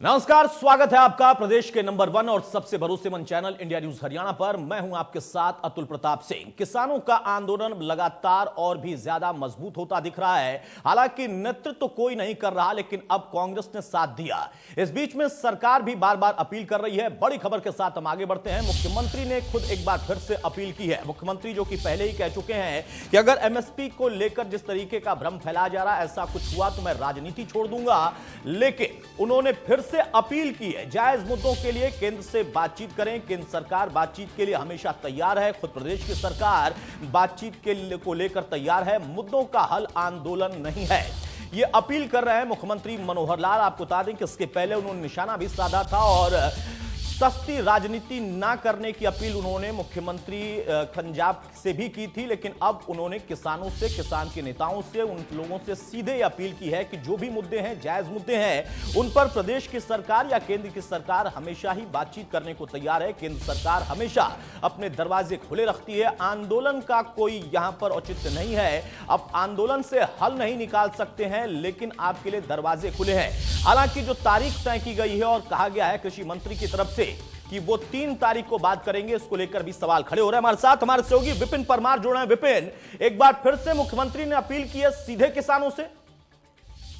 नमस्कार, स्वागत है आपका प्रदेश के नंबर 1 और सबसे भरोसेमंद चैनल इंडिया न्यूज हरियाणा पर। मैं हूं आपके साथ अतुल प्रताप सिंह। किसानों का आंदोलन लगातार और भी ज्यादा मजबूत होता दिख रहा है। हालांकि नेतृत्व तो कोई नहीं कर रहा, लेकिन अब कांग्रेस ने साथ दिया। इस बीच में सरकार भी बार बार अपील कर रही है। बड़ी खबर के साथ हम आगे बढ़ते हैं। मुख्यमंत्री ने खुद एक बार फिर से अपील की है। मुख्यमंत्री जो कि पहले ही कह चुके हैं कि अगर एमएसपी को लेकर जिस तरीके का भ्रम फैलाया जा रहा है, ऐसा कुछ हुआ तो मैं राजनीति छोड़ दूंगा। लेकिन उन्होंने फिर से अपील की है, जायज मुद्दों के लिए केंद्र से बातचीत करें। केंद्र सरकार बातचीत के लिए हमेशा तैयार है। खुद प्रदेश की सरकार बातचीत को लेकर तैयार है। मुद्दों का हल आंदोलन नहीं है, ये अपील कर रहे हैं मुख्यमंत्री मनोहर लाल। आपको बता दें कि इसके पहले उन्होंने निशाना भी साधा था और सस्ती राजनीति ना करने की अपील उन्होंने मुख्यमंत्री पंजाब से भी की थी। लेकिन अब उन्होंने किसानों से, किसान के नेताओं से, उन लोगों से सीधे अपील की है कि जो भी मुद्दे हैं, जायज मुद्दे हैं, उन पर प्रदेश की सरकार या केंद्र की सरकार हमेशा ही बातचीत करने को तैयार है। केंद्र सरकार हमेशा अपने दरवाजे खुले रखती है। आंदोलन का कोई यहां पर औचित्य नहीं है। अब आंदोलन से हल नहीं निकाल सकते हैं, लेकिन आपके लिए दरवाजे खुले हैं। हालांकि जो तारीख तय की गई है और कहा गया है कृषि मंत्री की तरफ से कि वो 3 तारीख को बात करेंगे, इसको लेकर भी सवाल खड़े हो रहे हैं। हमारे साथ हमारे सहयोगी विपिन परमार जुड़े हैं। विपिन, एक बार फिर से मुख्यमंत्री ने अपील की है सीधे किसानों से।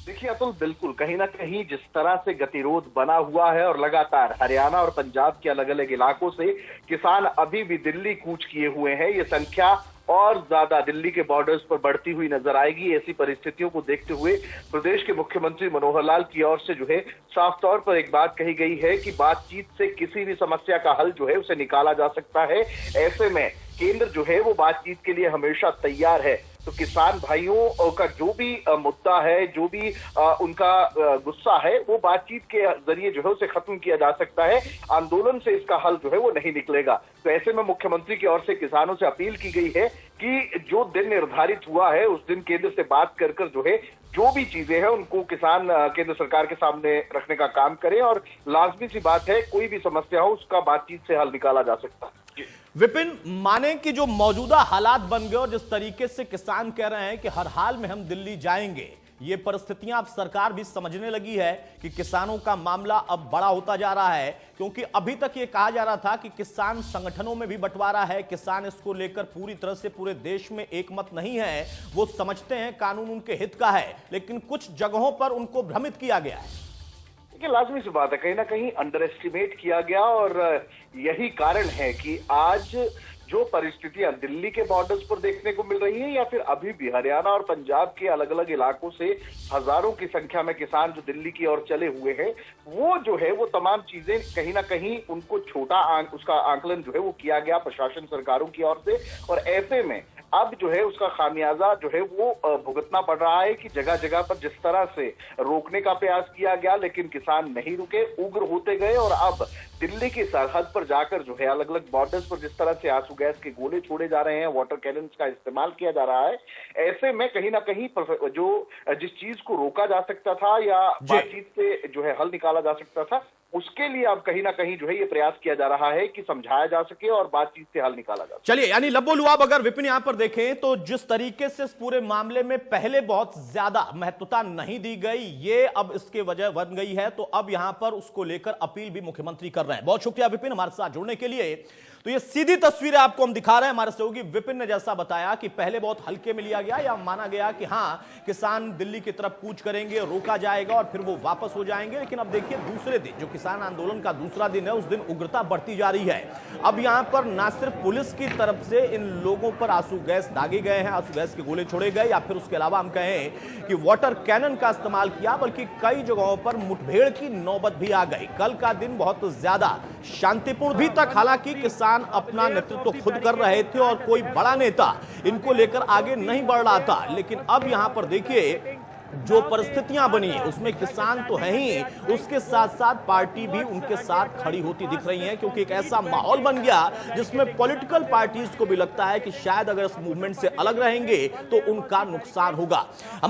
देखिए अतुल, बिल्कुल कहीं ना कहीं जिस तरह से गतिरोध बना हुआ है और लगातार हरियाणा और पंजाब के अलग अलग इलाकों से किसान अभी भी दिल्ली कूच किए हुए हैं, ये संख्या और ज्यादा दिल्ली के बॉर्डर्स पर बढ़ती हुई नजर आएगी। ऐसी परिस्थितियों को देखते हुए प्रदेश के मुख्यमंत्री मनोहर लाल की ओर से जो है साफ तौर पर एक बात कही गई है कि बातचीत से किसी भी समस्या का हल जो है उसे निकाला जा सकता है। ऐसे में केंद्र जो है वो बातचीत के लिए हमेशा तैयार है। तो किसान भाइयों का जो भी मुद्दा है, जो भी उनका गुस्सा है, वो बातचीत के जरिए जो है उसे खत्म किया जा सकता है। आंदोलन से इसका हल जो है वो नहीं निकलेगा। तो ऐसे में मुख्यमंत्री की ओर से किसानों से अपील की गई है कि जो दिन निर्धारित हुआ है उस दिन केंद्र से बात कर जो है जो भी चीजें हैं उनको किसान केंद्र सरकार के सामने रखने का काम करें। और लाजमी सी बात है, कोई भी समस्या हो उसका बातचीत से हल निकाला जा सकता है। विपिन, माने कि जो मौजूदा हालात बन गए और जिस तरीके से किसान कह रहे हैं कि हर हाल में हम दिल्ली जाएंगे, ये परिस्थितियां अब सरकार भी समझने लगी है कि किसानों का मामला अब बड़ा होता जा रहा है। क्योंकि अभी तक ये कहा जा रहा था कि किसान संगठनों में भी बंटवारा है, किसान इसको लेकर पूरी तरह से पूरे देश में एकमत नहीं है। वो समझते हैं कानून उनके हित का है, लेकिन कुछ जगहों पर उनको भ्रमित किया गया है। लाजमी सी बात है, कहीं ना कहीं अंडर एस्टिमेट किया गया और यही कारण है कि आज जो परिस्थितियां दिल्ली के बॉर्डर्स पर देखने को मिल रही है या फिर अभी भी हरियाणा और पंजाब के अलग अलग इलाकों से हजारों की संख्या में किसान जो दिल्ली की ओर चले हुए हैं, वो जो है वो तमाम चीजें कहीं ना कहीं उनको उसका आकलन जो है वो किया गया प्रशासन सरकारों की ओर से। और ऐसे में अब जो है उसका खामियाजा जो है वो भुगतना पड़ रहा है कि जगह जगह पर जिस तरह से रोकने का प्रयास किया गया लेकिन किसान नहीं रुके, उग्र होते गए। और अब दिल्ली की सरहद पर जाकर जो है अलग अलग बॉर्डर्स पर जिस तरह से आंसू गैस के गोले छोड़े जा रहे हैं, वाटर कैनन्स का इस्तेमाल किया जा रहा है, ऐसे में कहीं ना कहीं जो जिस चीज को रोका जा सकता था या बातचीत से जो है हल निकाला जा सकता था, उसके लिए अब कहीं ना कहीं जो है ये प्रयास किया जा रहा है कि समझाया जा सके और बातचीत से हल निकाला जा सके। चलिए, यानी लब्बो लुआब अगर विपिन यहां पर देखें तो जिस तरीके से इस पूरे मामले में पहले बहुत ज्यादा महत्वता नहीं दी गई, ये अब इसके वजह बन गई है। तो अब यहां पर उसको लेकर अपील भी मुख्यमंत्री कर रहे हैं। बहुत शुक्रिया विपिन हमारे साथ जुड़ने के लिए। तो ये सीधी तस्वीरें आपको हम दिखा रहे हैं। हमारे सहयोगी विपिन ने जैसा बताया कि पहले बहुत हल्के में लिया गया या माना गया कि हां, किसान दिल्ली की तरफ कूच करेंगे, रोका जाएगा और फिर वो वापस हो जाएंगे। लेकिन अब देखिए दूसरे दिन, जो किसान आंदोलन का दूसरा दिन है, उस दिन उग्रता बढ़ती जा रही है। अब यहां पर ना सिर्फ पुलिस की तरफ से इन लोगों पर आंसू गैस दागे गए हैं, आंसू गैस के गोले छोड़े गए, या फिर उसके अलावा हम कहें कि वाटर कैनन का इस्तेमाल किया, बल्कि कई जगहों पर मुठभेड़ की नौबत भी आ गई। कल का दिन बहुत ज्यादा शांतिपूर्ण भी तक, हालांकि किसान अपना नेतृत्व खुद कर रहे थे और कोई बड़ा नेता इनको लेकर आगे नहीं बढ़ रहा था। लेकिन अब यहां पर देखिए जो परिस्थितियां बनी है उसमें किसान तो है ही, उसके साथ साथ पार्टी भी उनके साथ खड़ी होती दिख रही है। क्योंकि एक ऐसा माहौल बन गया जिसमें पॉलिटिकल पार्टीज को भी लगता है कि शायद अगर इस मूवमेंट से अलग रहेंगे तो उनका नुकसान होगा।